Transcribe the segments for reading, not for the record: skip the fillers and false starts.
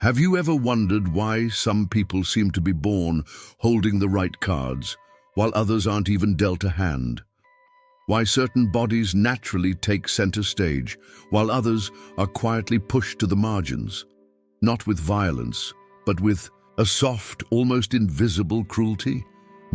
Have you ever wondered why some people seem to be born holding the right cards, while others aren't even dealt a hand? Why certain bodies naturally take center stage, while others are quietly pushed to the margins? Not with violence, but with a soft, almost invisible cruelty?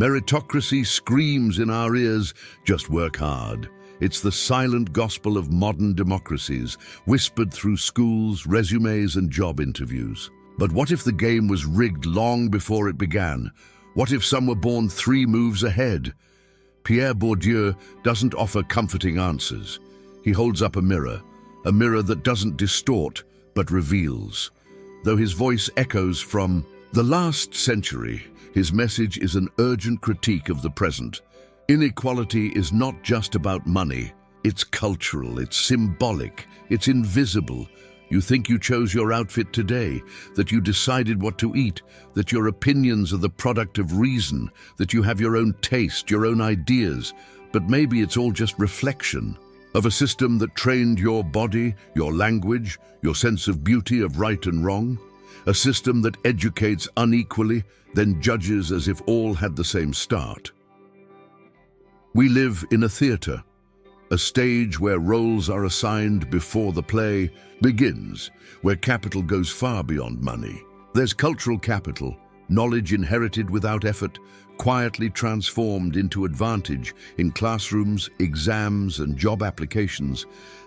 Meritocracy screams in our ears, just work hard. It's the silent gospel of modern democracies, whispered through schools, resumes, and job interviews. But what if the game was rigged long before it began? What if some were born 3 moves ahead? Pierre Bourdieu doesn't offer comforting answers. He holds up a mirror that doesn't distort, but reveals. Though his voice echoes from the last century, his message is an urgent critique of the present. Inequality is not just about money. It's cultural, it's symbolic, it's invisible. You think you chose your outfit today, that you decided what to eat, that your opinions are the product of reason, that you have your own taste, your own ideas, but maybe it's all just reflection of a system that trained your body, your language, your sense of beauty, of right and wrong, a system that educates unequally, then judges as if all had the same start. We live in a theater, a stage where roles are assigned before the play begins, where capital goes far beyond money. There's cultural capital, knowledge inherited without effort, quietly transformed into advantage in classrooms, exams, and job applications.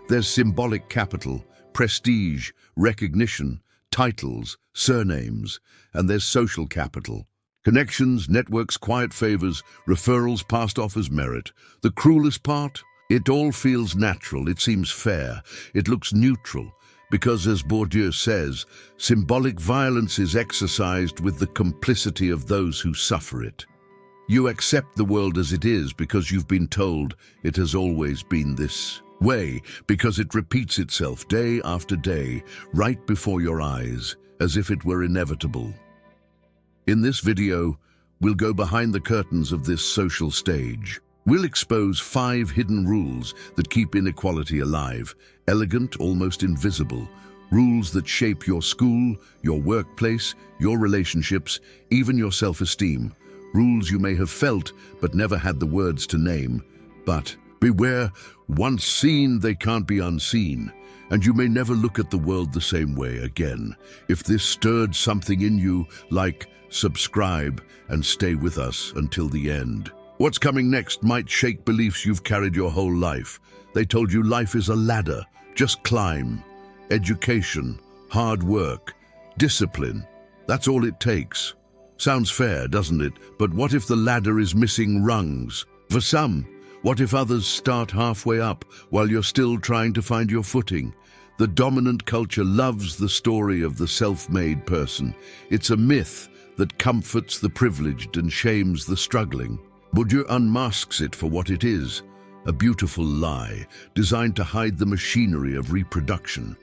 There's symbolic capital, prestige, recognition, titles, surnames, and there's social capital. Connections, networks, quiet favors, referrals passed off as merit. The cruelest part? It all feels natural, it seems fair, it looks neutral, because as Bourdieu says, symbolic violence is exercised with the complicity of those who suffer it. You accept the world as it is because you've been told it has always been this way, because it repeats itself day after day, right before your eyes, as if it were inevitable. In this video, we'll go behind the curtains of this social stage. We'll expose 5 hidden rules that keep inequality alive, elegant, almost invisible, rules that shape your school, your workplace, your relationships, even your self-esteem, rules you may have felt but never had the words to name. But beware, once seen, they can't be unseen, and you may never look at the world the same way again. If this stirred something in you, like, subscribe, and stay with us until the end. What's coming next might shake beliefs you've carried your whole life. They told you life is a ladder, just climb. Education, hard work, discipline, that's all it takes. Sounds fair, doesn't it? But what if the ladder is missing rungs? For some, what if others start halfway up while you're still trying to find your footing? The dominant culture loves the story of the self-made person. It's a myth that comforts the privileged and shames the struggling. Bourdieu unmasks it for what it is, a beautiful lie designed to hide the machinery of reproduction.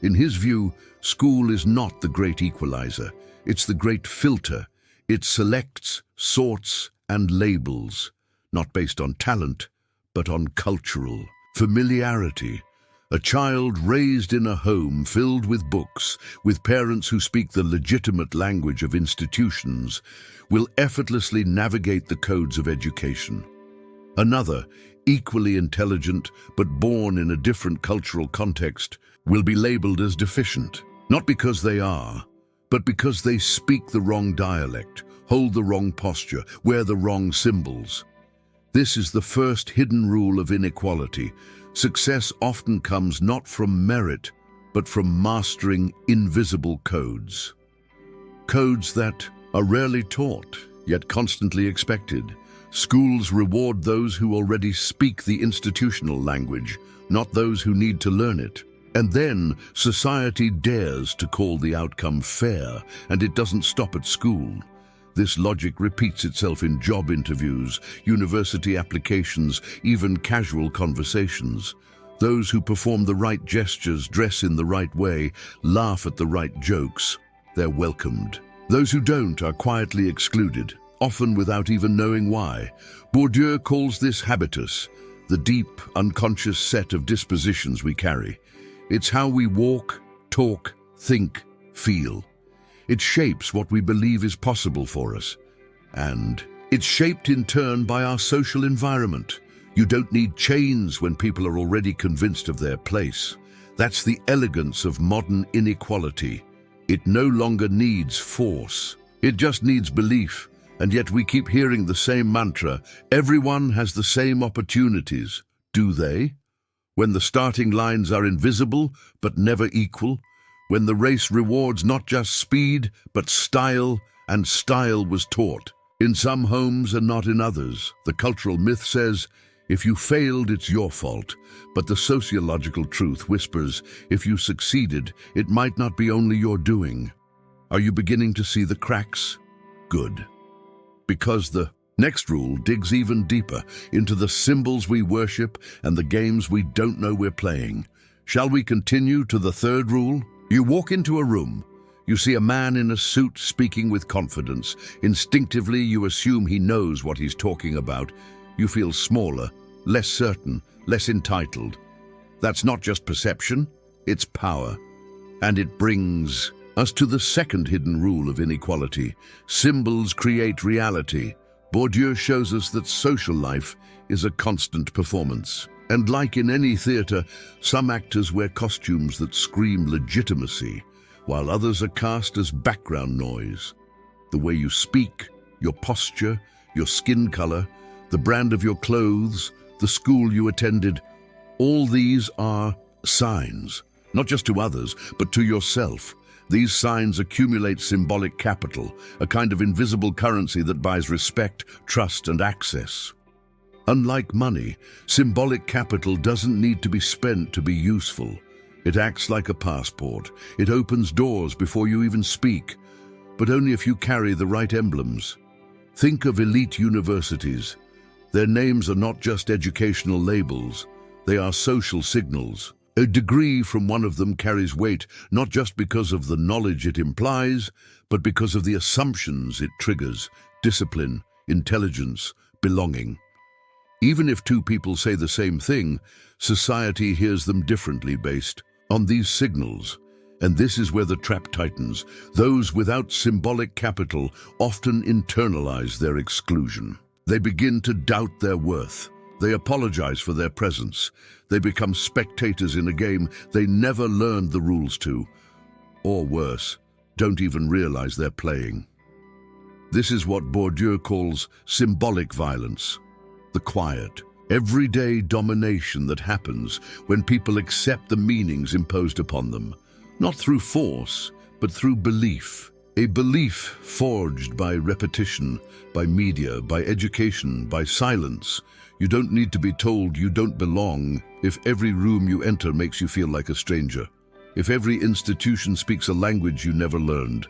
In his view, school is not the great equalizer, it's the great filter. It selects, sorts, and labels, not based on talent, but on cultural familiarity. A child raised in a home filled with books, with parents who speak the legitimate language of institutions, will effortlessly navigate the codes of education. Another, equally intelligent but born in a different cultural context, will be labeled as deficient, not because they are, but because they speak the wrong dialect, hold the wrong posture, wear the wrong symbols. This is the first hidden rule of inequality. Success often comes not from merit, but from mastering invisible codes. Codes that are rarely taught, yet constantly expected. Schools reward those who already speak the institutional language, not those who need to learn it. And then society dares to call the outcome fair, and it doesn't stop at school. This logic repeats itself in job interviews, university applications, even casual conversations. Those who perform the right gestures, dress in the right way, laugh at the right jokes, they're welcomed. Those who don't are quietly excluded, often without even knowing why. Bourdieu calls this habitus, the deep, unconscious set of dispositions we carry. It's how we walk, talk, think, feel. It shapes what we believe is possible for us. And it's shaped in turn by our social environment. You don't need chains when people are already convinced of their place. That's the elegance of modern inequality. It no longer needs force. It just needs belief. And yet we keep hearing the same mantra. Everyone has the same opportunities. Do they? When the starting lines are invisible but never equal, when the race rewards not just speed but style, and style was taught in some homes and not in others. The cultural myth says, if you failed, it's your fault. But the sociological truth whispers, if you succeeded, it might not be only your doing. Are you beginning to see the cracks? Good. Because the next rule digs even deeper into the symbols we worship and the games we don't know we're playing. Shall we continue to the third rule? You walk into a room. You see a man in a suit speaking with confidence. Instinctively, you assume he knows what he's talking about. You feel smaller, less certain, less entitled. That's not just perception, it's power. And it brings us to the second hidden rule of inequality. Symbols create reality. Bourdieu shows us that social life is a constant performance. And like in any theater, some actors wear costumes that scream legitimacy, while others are cast as background noise. The way you speak, your posture, your skin color, the brand of your clothes, the school you attended, all these are signs, not just to others, but to yourself. These signs accumulate symbolic capital, a kind of invisible currency that buys respect, trust, and access. Unlike money, symbolic capital doesn't need to be spent to be useful. It acts like a passport. It opens doors before you even speak, but only if you carry the right emblems. Think of elite universities. Their names are not just educational labels, they are social signals. A degree from one of them carries weight not just because of the knowledge it implies, but because of the assumptions it triggers: discipline, intelligence, belonging. Even if two people say the same thing, society hears them differently based on these signals. And this is where the trap tightens. Those without symbolic capital often internalize their exclusion. They begin to doubt their worth. They apologize for their presence. They become spectators in a game they never learned the rules to. Or worse, don't even realize they're playing. This is what Bourdieu calls symbolic violence. The quiet, everyday domination that happens when people accept the meanings imposed upon them. Not through force, but through belief. A belief forged by repetition, by media, by education, by silence. You don't need to be told you don't belong if every room you enter makes you feel like a stranger. If every institution speaks a language you never learned.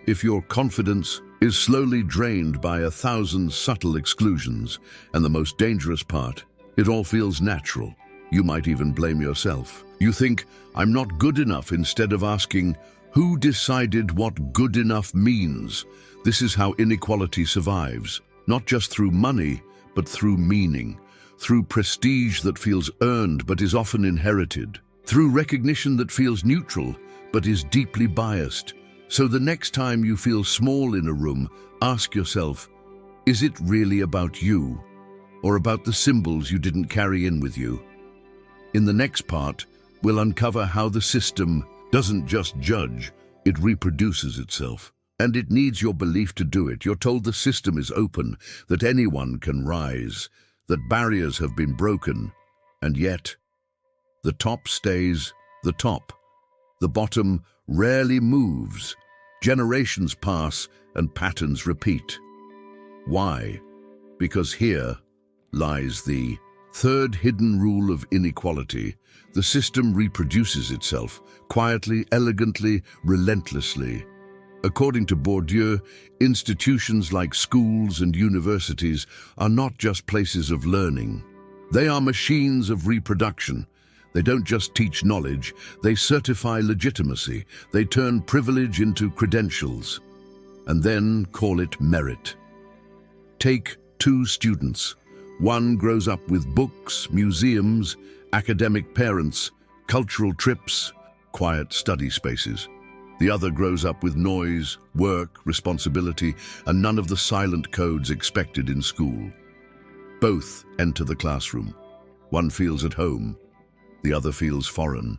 If your confidence is slowly drained by 1,000 subtle exclusions. And the most dangerous part, it all feels natural. You might even blame yourself. You think, I'm not good enough, instead of asking, who decided what good enough means? This is how inequality survives, not just through money, but through meaning, through prestige that feels earned but is often inherited, through recognition that feels neutral but is deeply biased. So the next time you feel small in a room, ask yourself, is it really about you, or about the symbols you didn't carry in with you? In the next part, we'll uncover how the system doesn't just judge, it reproduces itself. And it needs your belief to do it. You're told the system is open, that anyone can rise, that barriers have been broken, and yet the top stays the top. The bottom rarely moves. Generations pass and patterns repeat. Why? Because here lies the third hidden rule of inequality. The system reproduces itself, quietly, elegantly, relentlessly. According to Bourdieu, institutions like schools and universities are not just places of learning. They are machines of reproduction. They don't just teach knowledge, they certify legitimacy. They turn privilege into credentials, and then call it merit. Take two students. One grows up with books, museums, academic parents, cultural trips, quiet study spaces. The other grows up with noise, work, responsibility, and none of the silent codes expected in school. Both enter the classroom. One feels at home, the other feels foreign.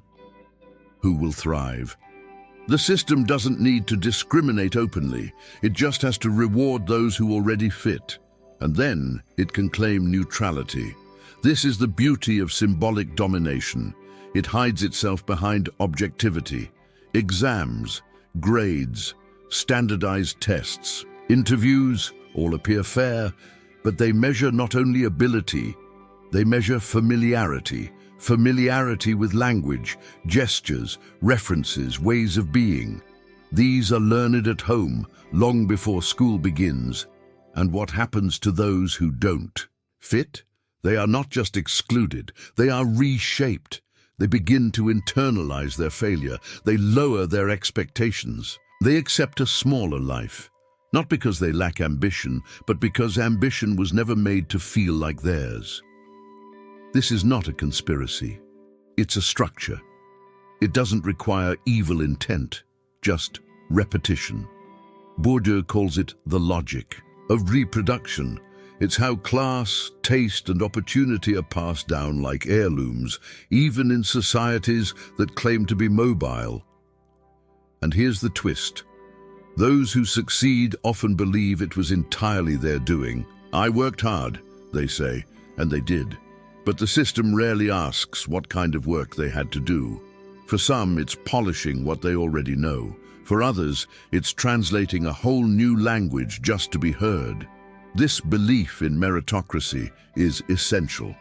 Who will thrive? The system doesn't need to discriminate openly. It just has to reward those who already fit. And then it can claim neutrality. This is the beauty of symbolic domination. It hides itself behind objectivity. Exams, grades, standardized tests, interviews all appear fair, but they measure not only ability, they measure familiarity. Familiarity with language, gestures, references, ways of being. These are learned at home, long before school begins. And what happens to those who don't fit? They are not just excluded, they are reshaped. They begin to internalize their failure. They lower their expectations. They accept a smaller life, not because they lack ambition, but because ambition was never made to feel like theirs. This is not a conspiracy. It's a structure. It doesn't require evil intent, just repetition. Bourdieu calls it the logic of reproduction. It's how class, taste, and opportunity are passed down like heirlooms, even in societies that claim to be mobile. And here's the twist. Those who succeed often believe it was entirely their doing. I worked hard, they say, and they did. But the system rarely asks what kind of work they had to do. For some, it's polishing what they already know. For others, it's translating a whole new language just to be heard. This belief in meritocracy is essential.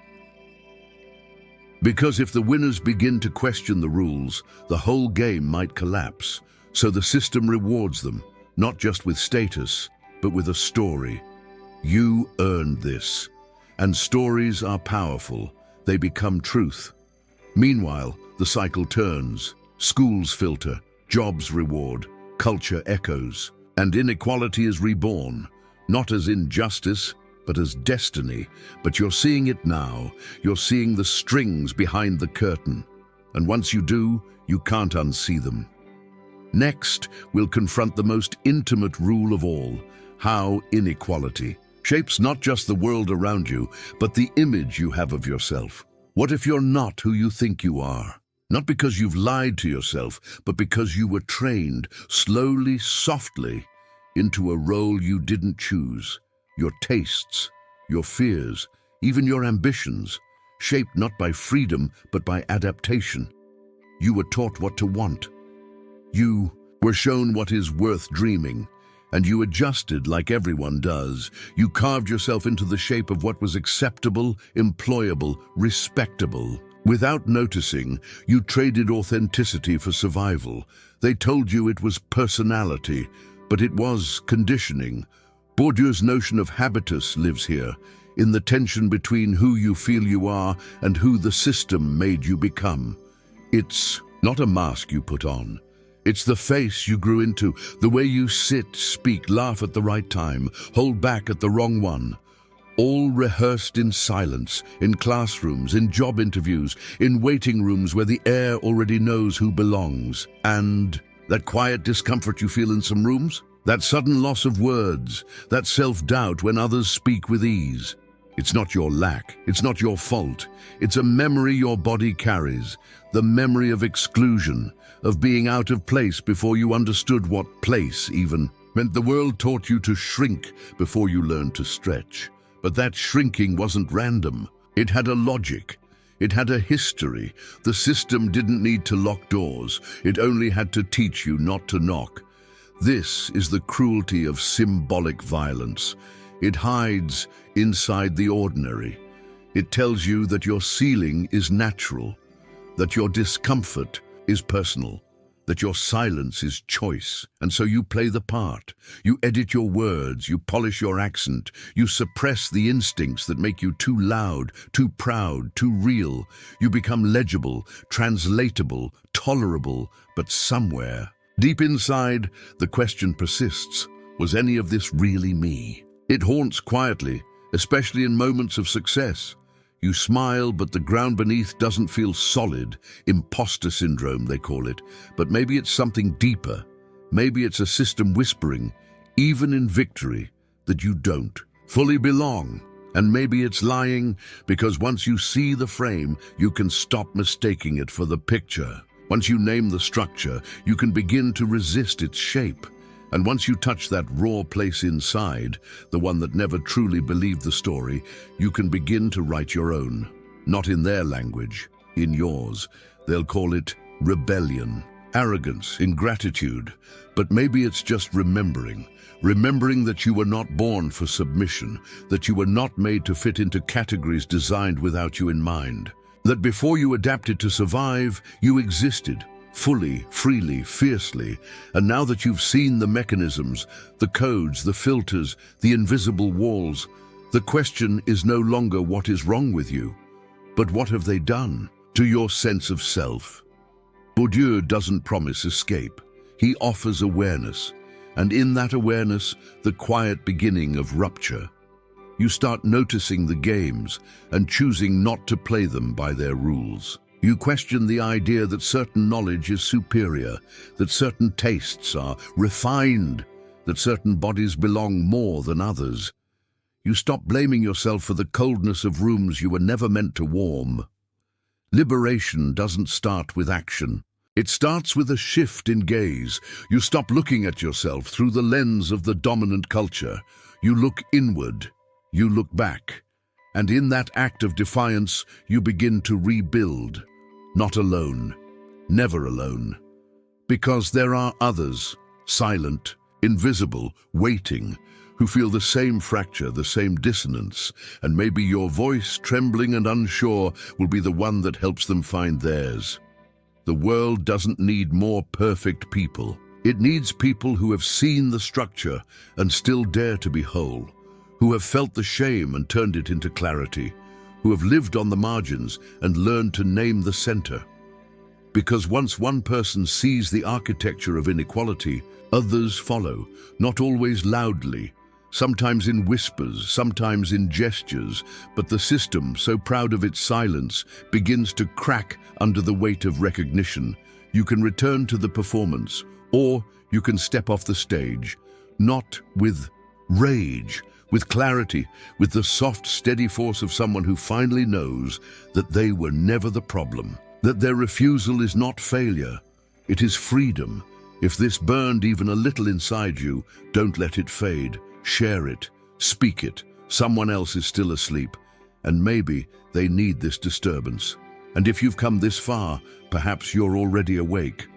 Because if the winners begin to question the rules, the whole game might collapse. So the system rewards them, not just with status, but with a story. You earned this. And stories are powerful. They become truth. Meanwhile, the cycle turns. Schools filter, jobs reward, culture echoes, and inequality is reborn, not as injustice, but as destiny. But you're seeing it now. You're seeing the strings behind the curtain. And once you do, you can't unsee them. Next, we'll confront the most intimate rule of all, how inequality shapes not just the world around you, but the image you have of yourself. What if you're not who you think you are? Not because you've lied to yourself, but because you were trained, slowly, softly, into a role you didn't choose. Your tastes, your fears, even your ambitions, shaped not by freedom, but by adaptation. You were taught what to want. You were shown what is worth dreaming. And you adjusted like everyone does. You carved yourself into the shape of what was acceptable, employable, respectable. Without noticing, you traded authenticity for survival. They told you it was personality, but it was conditioning. Bourdieu's notion of habitus lives here, in the tension between who you feel you are and who the system made you become. It's not a mask you put on. It's the face you grew into, the way you sit, speak, laugh at the right time, hold back at the wrong one. All rehearsed in silence, in classrooms, in job interviews, in waiting rooms where the air already knows who belongs. And that quiet discomfort you feel in some rooms, that sudden loss of words, that self-doubt when others speak with ease. It's not your lack, it's not your fault. It's a memory your body carries, the memory of exclusion, of being out of place before you understood what place even meant. The world taught you to shrink before you learned to stretch. But that shrinking wasn't random. It had a logic. It had a history. The system didn't need to lock doors. It only had to teach you not to knock. This is the cruelty of symbolic violence. It hides inside the ordinary. It tells you that your ceiling is natural, that your discomfort is personal, that your silence is choice. And so you play the part. You edit your words, you polish your accent, you suppress the instincts that make you too loud, too proud, too real. You become legible, translatable, tolerable, but somewhere, deep inside, the question persists, was any of this really me? It haunts quietly, especially in moments of success. You smile, but the ground beneath doesn't feel solid. Imposter syndrome, they call it. But maybe it's something deeper. Maybe it's a system whispering, even in victory, that you don't fully belong. And maybe it's lying, because once you see the frame, you can stop mistaking it for the picture. Once you name the structure, you can begin to resist its shape. And once you touch that raw place inside, the one that never truly believed the story, you can begin to write your own. Not in their language, in yours. They'll call it rebellion, arrogance, ingratitude. But maybe it's just remembering that you were not born for submission, that you were not made to fit into categories designed without you in mind. That before you adapted to survive, you existed. Fully, freely, fiercely, and now that you've seen the mechanisms, the codes, the filters, the invisible walls, the question is no longer what is wrong with you, but what have they done to your sense of self? Bourdieu doesn't promise escape. He offers awareness, and in that awareness, the quiet beginning of rupture. You start noticing the games and choosing not to play them by their rules. You question the idea that certain knowledge is superior, that certain tastes are refined, that certain bodies belong more than others. You stop blaming yourself for the coldness of rooms you were never meant to warm. Liberation doesn't start with action. It starts with a shift in gaze. You stop looking at yourself through the lens of the dominant culture. You look inward. You look back. And in that act of defiance, you begin to rebuild. Not alone, never alone. Because there are others, silent, invisible, waiting, who feel the same fracture, the same dissonance, and maybe your voice, trembling and unsure, will be the one that helps them find theirs. The world doesn't need more perfect people. It needs people who have seen the structure and still dare to be whole, who have felt the shame and turned it into clarity, who have lived on the margins and learned to name the center. Because once one person sees the architecture of inequality, others follow, not always loudly, sometimes in whispers, sometimes in gestures, but the system, so proud of its silence, begins to crack under the weight of recognition. You can return to the performance, or you can step off the stage, not with rage, with clarity, with the soft, steady force of someone who finally knows that they were never the problem, that their refusal is not failure, it is freedom. If this burned even a little inside you, don't let it fade. Share it, speak it. Someone else is still asleep, and maybe they need this disturbance. And if you've come this far, perhaps you're already awake.